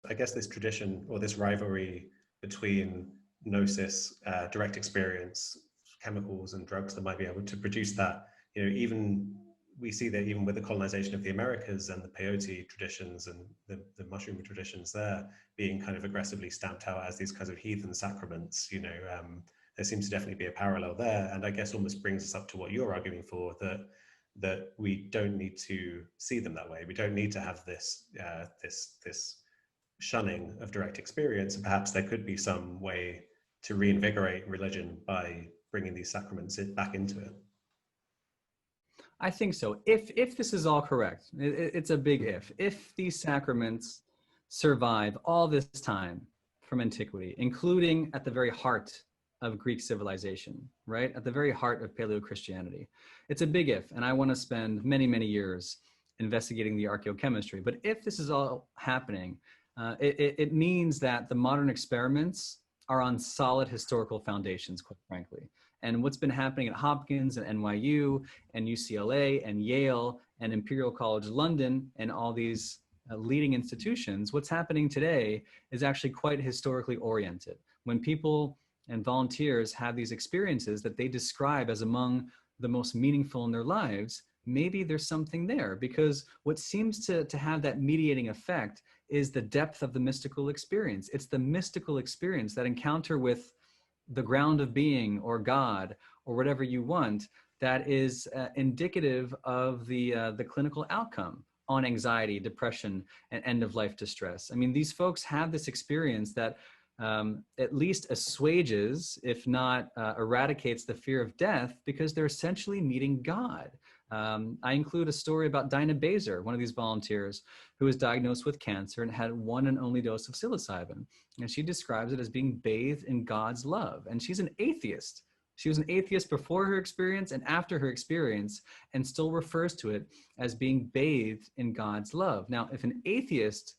I guess, this tradition or this rivalry between gnosis, direct experience, chemicals and drugs that might be able to produce that. You know, even we see that even with the colonization of the Americas and the peyote traditions and the mushroom traditions there being kind of aggressively stamped out as these kinds of heathen sacraments, you know, there seems to definitely be a parallel there. And I guess almost brings us up to what you're arguing for, that we don't need to see them that way. We don't need to have this this shunning of direct experience. And perhaps there could be some way to reinvigorate religion by bringing these sacraments back into it. I think so. If this is all correct, it's a big if these sacraments survive all this time from antiquity, including at the very heart of Greek civilization, right? At the very heart of Paleo-Christianity. It's a big if, and I want to spend many, many years investigating the archaeochemistry. But if this is all happening, it means that the modern experiments are on solid historical foundations, quite frankly. And what's been happening at Hopkins and NYU and UCLA and Yale and Imperial College London and all these leading institutions, what's happening today is actually quite historically oriented. When people and volunteers have these experiences that they describe as among the most meaningful in their lives, maybe there's something there, because what seems to have that mediating effect is the depth of the mystical experience. It's the mystical experience, that encounter with the ground of being or God or whatever you want, that is indicative of the clinical outcome on anxiety, depression, and end-of-life distress. I mean, these folks have this experience that at least assuages, if not eradicates, the fear of death, because they're essentially meeting God. I include a story about Dinah Baser, one of these volunteers who was diagnosed with cancer and had one and only dose of psilocybin. And she describes it as being bathed in God's love. And she's an atheist. She was an atheist before her experience and after her experience, and still refers to it as being bathed in God's love. Now, if an atheist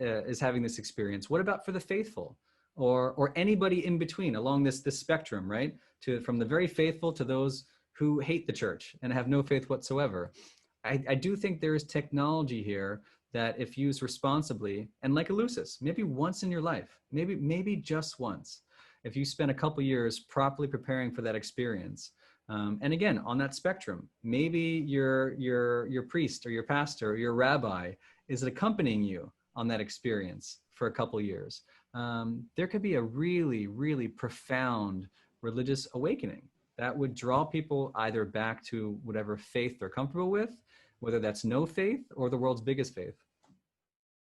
is having this experience, what about for the faithful? Or anybody in between along this spectrum, right? From the very faithful to those who hate the church and have no faith whatsoever. I do think there is technology here that, if used responsibly, and like Eleusis, maybe once in your life, maybe just once, if you spend a couple years properly preparing for that experience. And again, on that spectrum, maybe your priest or your pastor or your rabbi is accompanying you on that experience for a couple years. There could be a really, really profound religious awakening that would draw people either back to whatever faith they're comfortable with, whether that's no faith or the world's biggest faith.